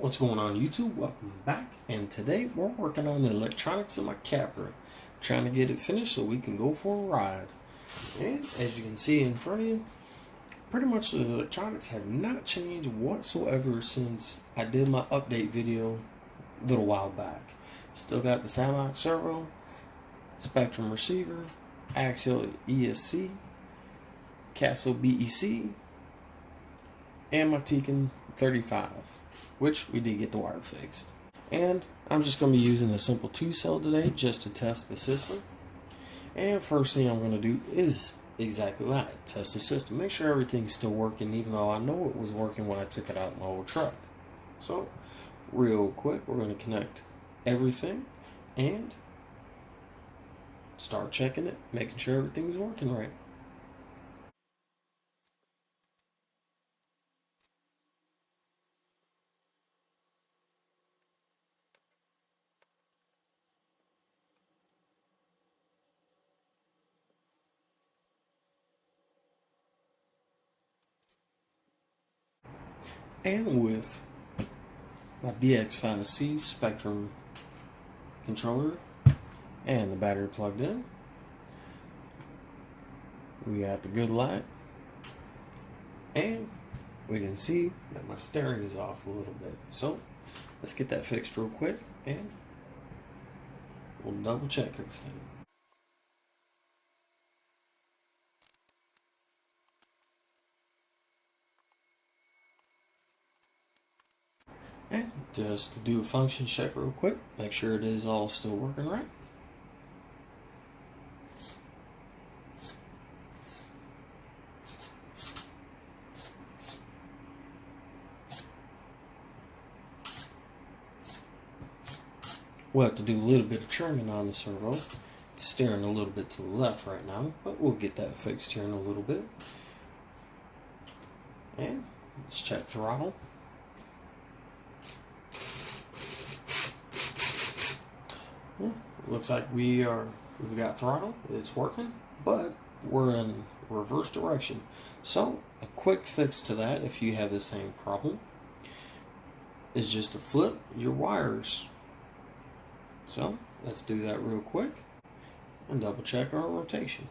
What's going on YouTube? Welcome back, and today we're working on the electronics in my Capra, trying to get it finished so we can go for a ride. And as you can see in front of you, pretty much the electronics have not changed whatsoever since I did my update video a little while back. Still got the Samlock servo, Spektrum receiver, Axial ESC, Casio BEC, and my Tekin 35, which we did get the wire fixed. And I'm just going to be using a simple 2-cell today just to test the system. And first thing I'm going to do is exactly that, test the system. Make sure everything's still working, even though I know it was working when I took it out in my old truck. So, real quick, we're going to connect everything and start checking it, making sure everything's working right. And with my DX5C Spektrum controller and the battery plugged in, we got the good light, and we can see that my steering is off a little bit. So let's get that fixed real quick and we'll double check everything. And just to do a function check real quick, make sure it is all still working right. We'll have to do a little bit of trimming on the servo. It's steering a little bit to the left right now, but we'll get that fixed here in a little bit. And let's check throttle. Well, looks like we've got throttle. It's working, but we're in reverse direction. So a quick fix to that, if you have the same problem, is just to flip your wires. So let's do that real quick and double check our rotation.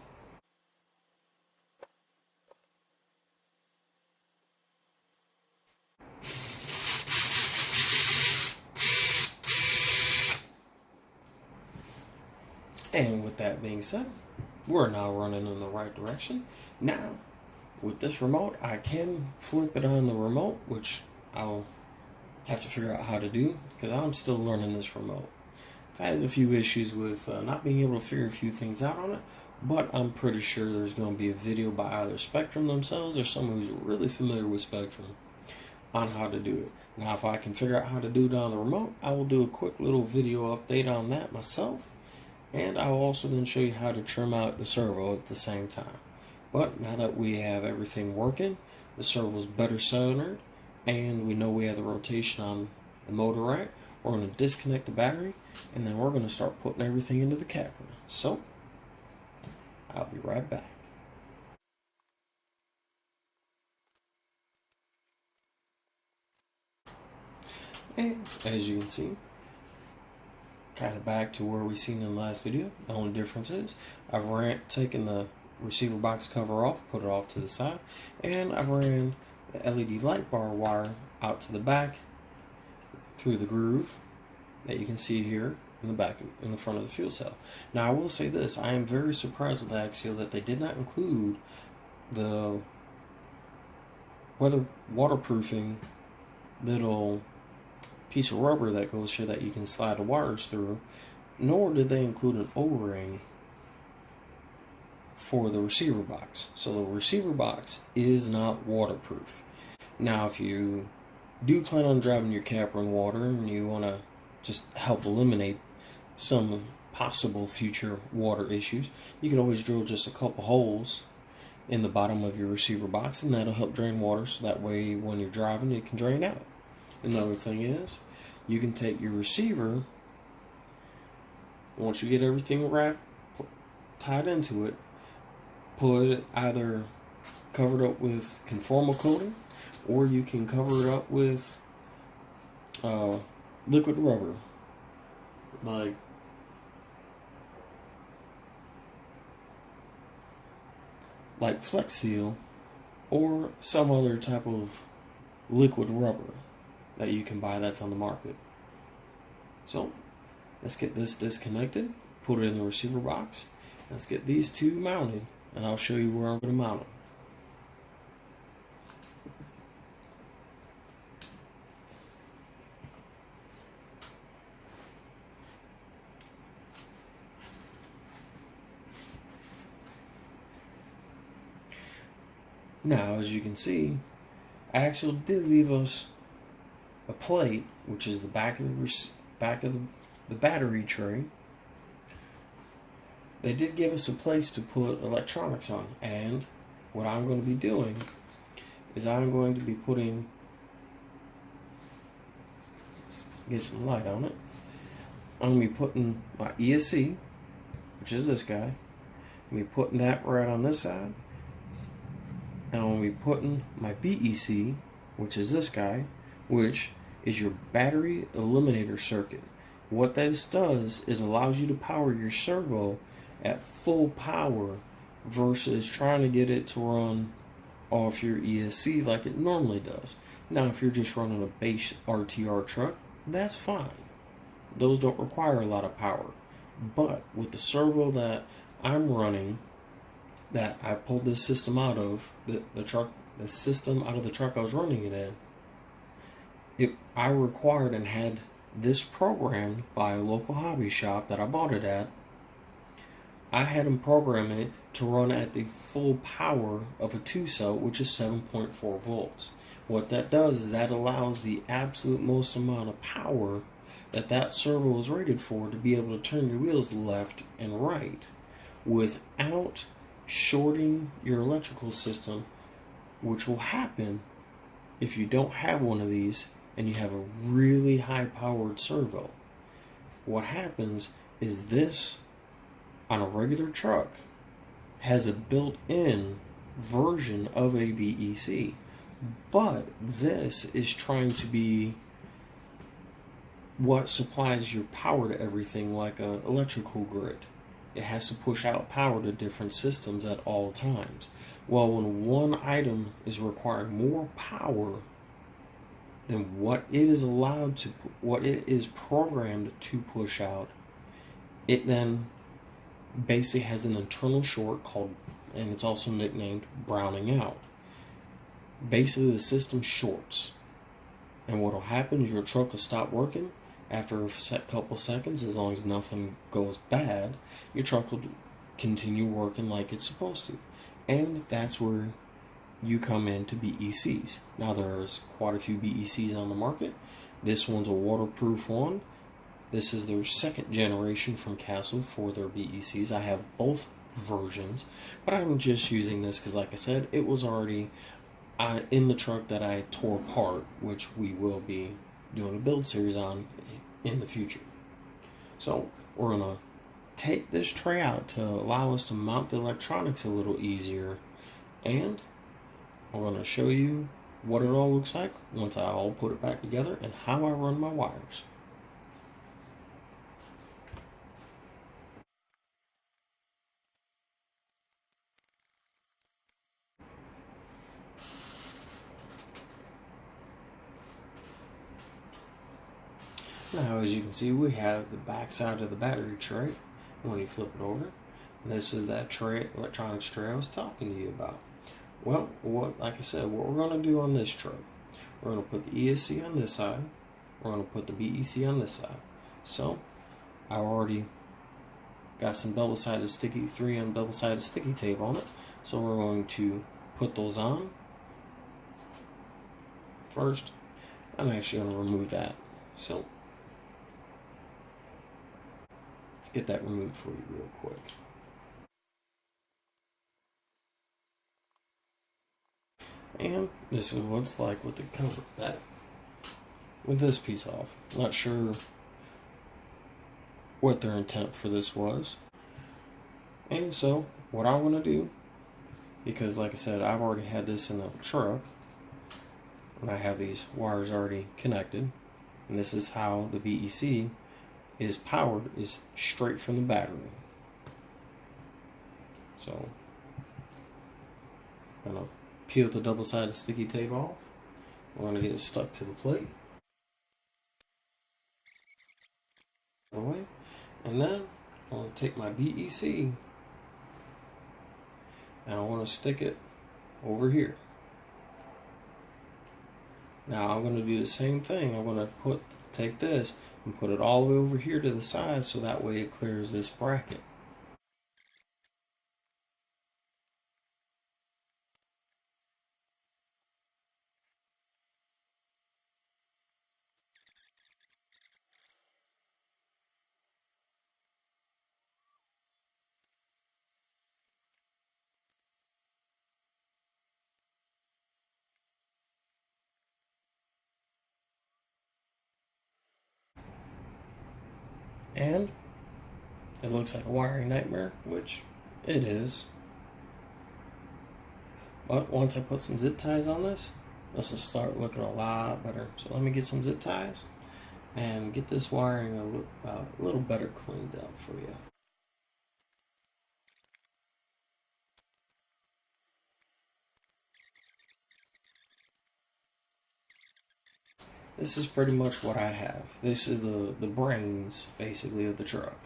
And with that being said, we're now running in the right direction. Now, with this remote, I can flip it on the remote, which I'll have to figure out how to do because I'm still learning this remote. I've had a few issues with not being able to figure a few things out on it, but I'm pretty sure there's going to be a video by either Spektrum themselves or someone who's really familiar with Spektrum on how to do it. Now, if I can figure out how to do it on the remote, I will do a quick little video update on that myself, and I'll also then show you how to trim out the servo at the same time. But now that we have everything working, the servo's better centered, and we know we have the rotation on the motor right, we're going to disconnect the battery, and then we're going to start putting everything into the Capra. So, I'll be right back. And as you can see, kind of back to where we seen in the last video. The only difference is I've taken the receiver box cover off, put it off to the side, and I've ran the LED light bar wire out to the back through the groove that you can see here in the back, in the front of the fuel cell. Now I will say this, I am very surprised with Axial that they did not include the waterproofing little piece of rubber that goes here that you can slide the wires through, nor did they include an O-ring for the receiver box. So the receiver box is not waterproof. Now if you do plan on driving your Capra in water and you want to just help eliminate some possible future water issues, you can always drill just a couple holes in the bottom of your receiver box, and that'll help drain water, so that way when you're driving it can drain out. Another thing is, you can take your receiver, once you get everything wrapped, tied into it, put it either covered up with conformal coating, or you can cover it up with liquid rubber, like Flex Seal, or some other type of liquid rubber that you can buy that's on the market. So let's get this disconnected, put it in the receiver box. Let's get these two mounted, and I'll show you where I'm going to mount them. Now, as you can see, Axel did leave us a plate, which is the back of the battery tray. They did give us a place to put electronics on, and what I'm going to be doing is I'm going to be putting, let's get some light on it. I'm going to be putting my ESC, which is this guy. I'm going to be putting that right on this side. And I'm going to be putting my BEC, which is this guy, which is your battery eliminator circuit. What this does, it allows you to power your servo at full power versus trying to get it to run off your ESC like it normally does. Now, if you're just running a base RTR truck, that's fine. Those don't require a lot of power. But with the servo that I'm running, that I pulled this system out of the system out of the truck I was running it in, I required and had this programmed by a local hobby shop that I bought it at. I had them program it to run at the full power of a 2-cell, which is 7.4 volts. What that does is that allows the absolute most amount of power that servo is rated for to be able to turn your wheels left and right without shorting your electrical system, which will happen if you don't have one of these and you have a really high powered servo. What happens is this on a regular truck has a built-in version of a BEC, but this is trying to be what supplies your power to everything, like an electrical grid. It has to push out power to different systems at all times. Well, when one item is requiring more power than what it is allowed to, what it is programmed to push out, it then basically has an internal short called, and it's also nicknamed browning out. Basically, the system shorts, and what will happen is your truck will stop working after a couple seconds. As long as nothing goes bad, your truck will continue working like it's supposed to. And that's where you come into BECs. Now, there's quite a few BECs on the market. This one's a waterproof one. This is their second generation from Castle for their BECs. I have both versions, but I'm just using this because, like I said, it was already in the truck that I tore apart, which we will be doing a build series on in the future. So we're going to take this tray out to allow us to mount the electronics a little easier, and I'm going to show you what it all looks like once I all put it back together and how I run my wires. Now, as you can see, we have the back side of the battery tray. When you flip it over, this is that tray, electronics tray I was talking to you about. Well, like I said, what we're going to do on this tray, we're going to put the ESC on this side, we're going to put the BEC on this side. So, I already got some double-sided sticky, 3M double-sided sticky tape on it. So we're going to put those on first. I'm actually going to remove that. So let's get that removed for you real quick. And this is what it's like with the cover, with this piece off. Not sure what their intent for this was. And so what I want to do, because like I said, I've already had this in the truck and I have these wires already connected, And this is how the BEC is powered, is straight from the battery. So I'm gonna peel the double-sided sticky tape off. We're gonna get it stuck to the plate. Away. And then I'm gonna take my BEC and I want to stick it over here. Now I'm going to do the same thing. I'm going to take this and put it all the way over here to the side so that way it clears this bracket. And it looks like a wiring nightmare, which it is. But once I put some zip ties on this will start looking a lot better. So let me get some zip ties and get this wiring a little better cleaned up for you. This is pretty much what I have. This is the brains, basically, of the truck.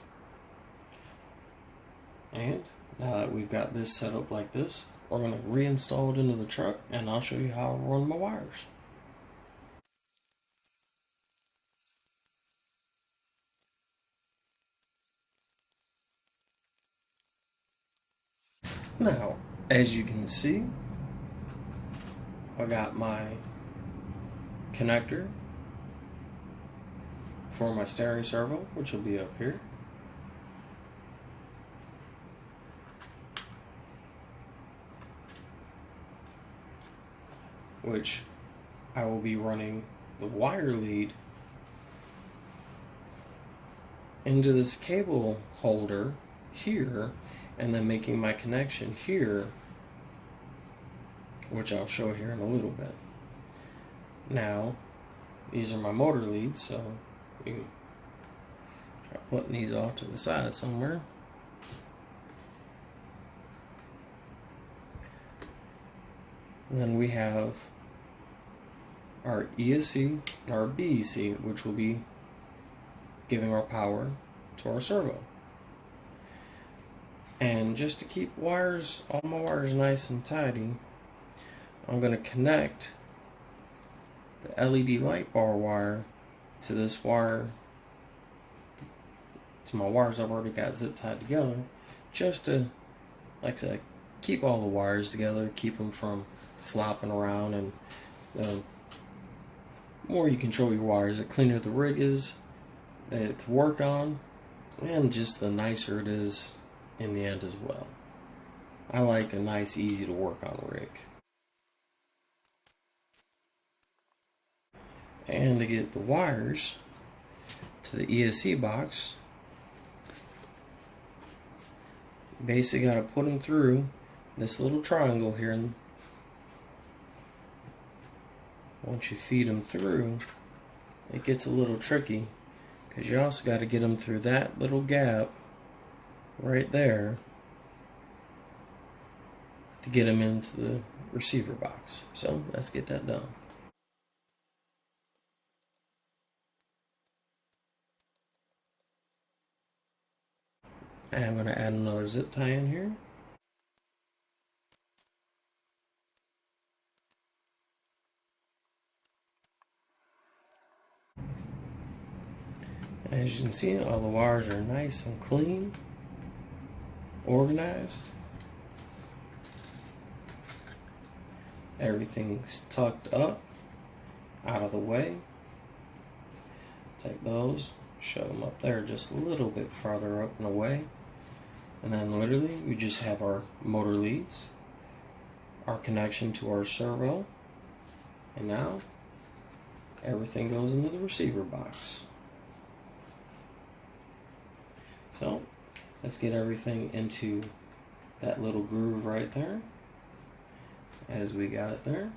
And now that we've got this set up like this, we're going to reinstall it into the truck, and I'll show you how I run my wires. Now, as you can see, I got my connector for my steering servo, which will be up here. Which I will be running the wire lead into this cable holder here and then making my connection here, which I'll show here in a little bit. Now, these are my motor leads, so you can try putting these off to the side somewhere. And then we have our ESC and our BEC, which will be giving our power to our servo. And just to keep all my wires nice and tidy, I'm going to connect the LED light bar wire to this wire, to my wires I've already got zip tied together, just to, like I said, keep all the wires together, keep them from flopping around. And the more you control your wires, the cleaner the rig is to work on, and just the nicer it is in the end as well. I like a nice, easy to work on rig. And to get the wires to the ESC box, basically got to put them through this little triangle here, and once you feed them through, it gets a little tricky because you also got to get them through that little gap right there to get them into the receiver box. So let's get that done. And I'm going to add another zip tie in here. As you can see, all the wires are nice and clean, organized. Everything's tucked up, out of the way. Take those, shove them up there just a little bit farther up and away. And then literally we just have our motor leads, our connection to our servo, and now everything goes into the receiver box. So let's get everything into that little groove right there, as we got it there.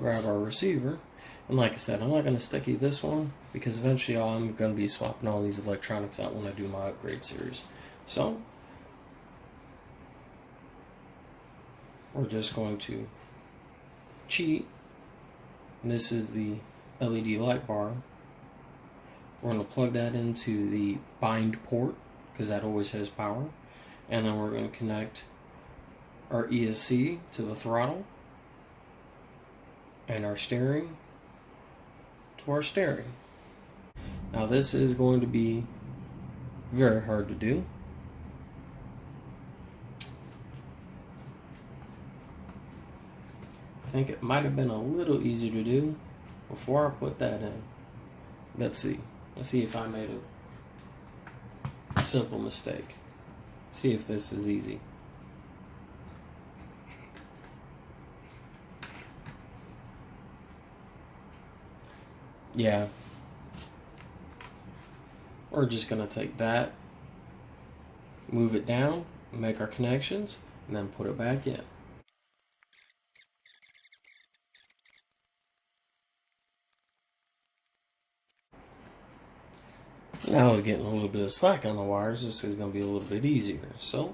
grab our receiver. And like I said, I'm not going to sticky this one because eventually I'm going to be swapping all these electronics out when I do my upgrade series. So we're just going to cheat. And this is the LED light bar. We're going to plug that into the bind port because that always has power. And then we're going to connect our ESC to the throttle and our steering to our steering. Now this is going to be very hard to do. I think it might have been a little easier to do before I put that in. Let's see. Let's see if I made a simple mistake. See if this is easy. Yeah. We're just going to take that, move it down, make our connections, and then put it back in. Now we're getting a little bit of slack on the wires. This is going to be a little bit easier. So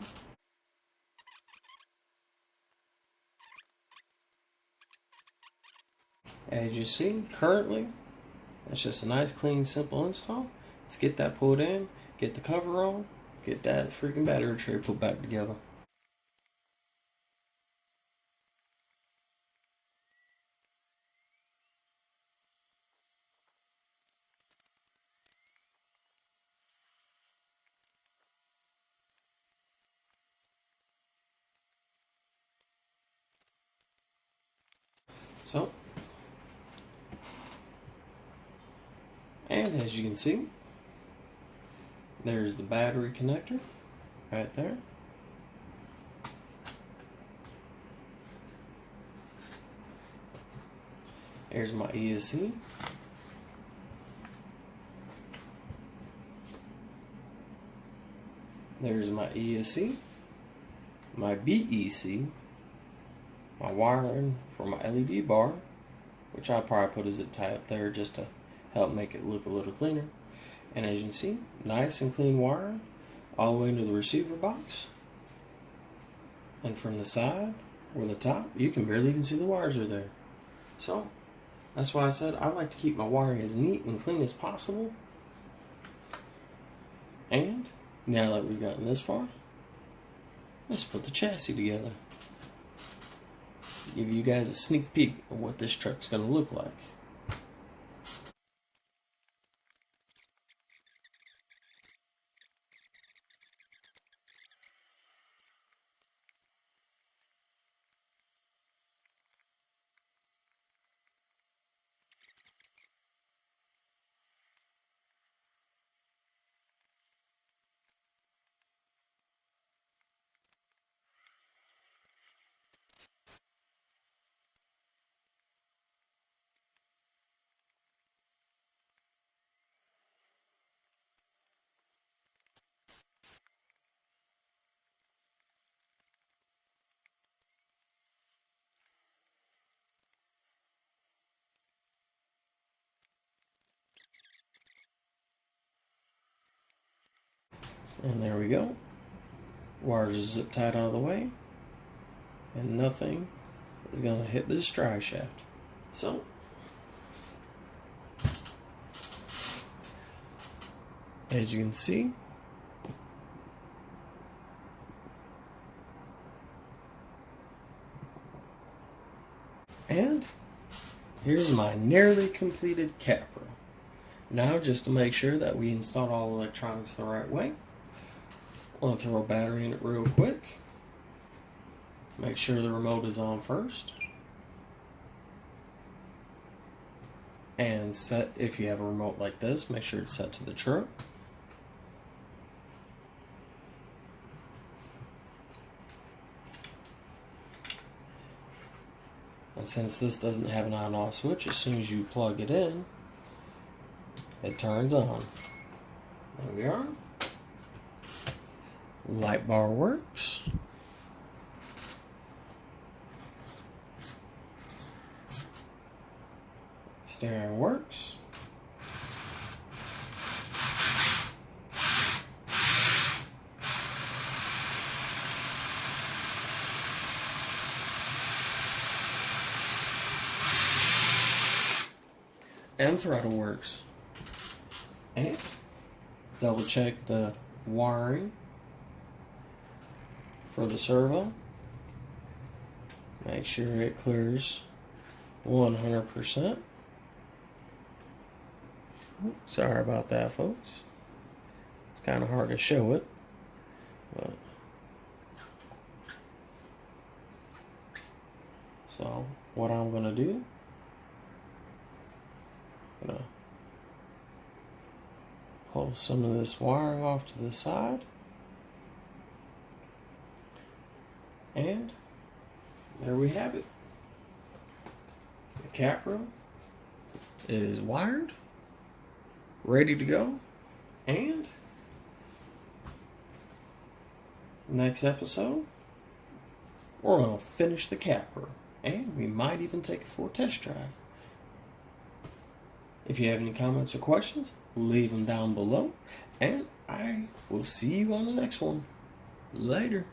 as you see, currently, that's just a nice, clean, simple install. Let's get that pulled in, get the cover on, get that freaking battery tray put back together. So, and as you can see, there's the battery connector right there. There's my ESC. There's my ESC, my BEC, my wiring for my LED bar, which I'll probably put a zip tie up there just to help make it look a little cleaner. And as you can see, nice and clean wiring all the way into the receiver box. And from the side or the top, you can barely even see the wires are there. So that's why I said I like to keep my wiring as neat and clean as possible. And now that we've gotten this far, let's put the chassis together. Give you guys a sneak peek of what this truck's going to look like. And there we go. Wires are zip tied out of the way. And nothing is going to hit this dry shaft. So, as you can see, and here's my nearly completed capper. Now, just to make sure that we installed all electronics the right way, I'm going to throw a battery in it real quick. Make sure the remote is on first. And set, if you have a remote like this, make sure it's set to the truck. And since this doesn't have an on-off switch, as soon as you plug it in, it turns on. There we are. Light bar works. steering works. And throttle works. And double check the wiring for the servo. Make sure it clears 100%. Sorry about that, folks. It's kind of hard to show it, but so what I'm gonna do, I'm gonna pull some of this wiring off to the side, and there we have it. The Capra is wired, ready to go, and next episode we're going to finish the Capra, and we might even take it for a test drive. If you have any comments or questions, leave them down below, and I will see you on the next one. Later.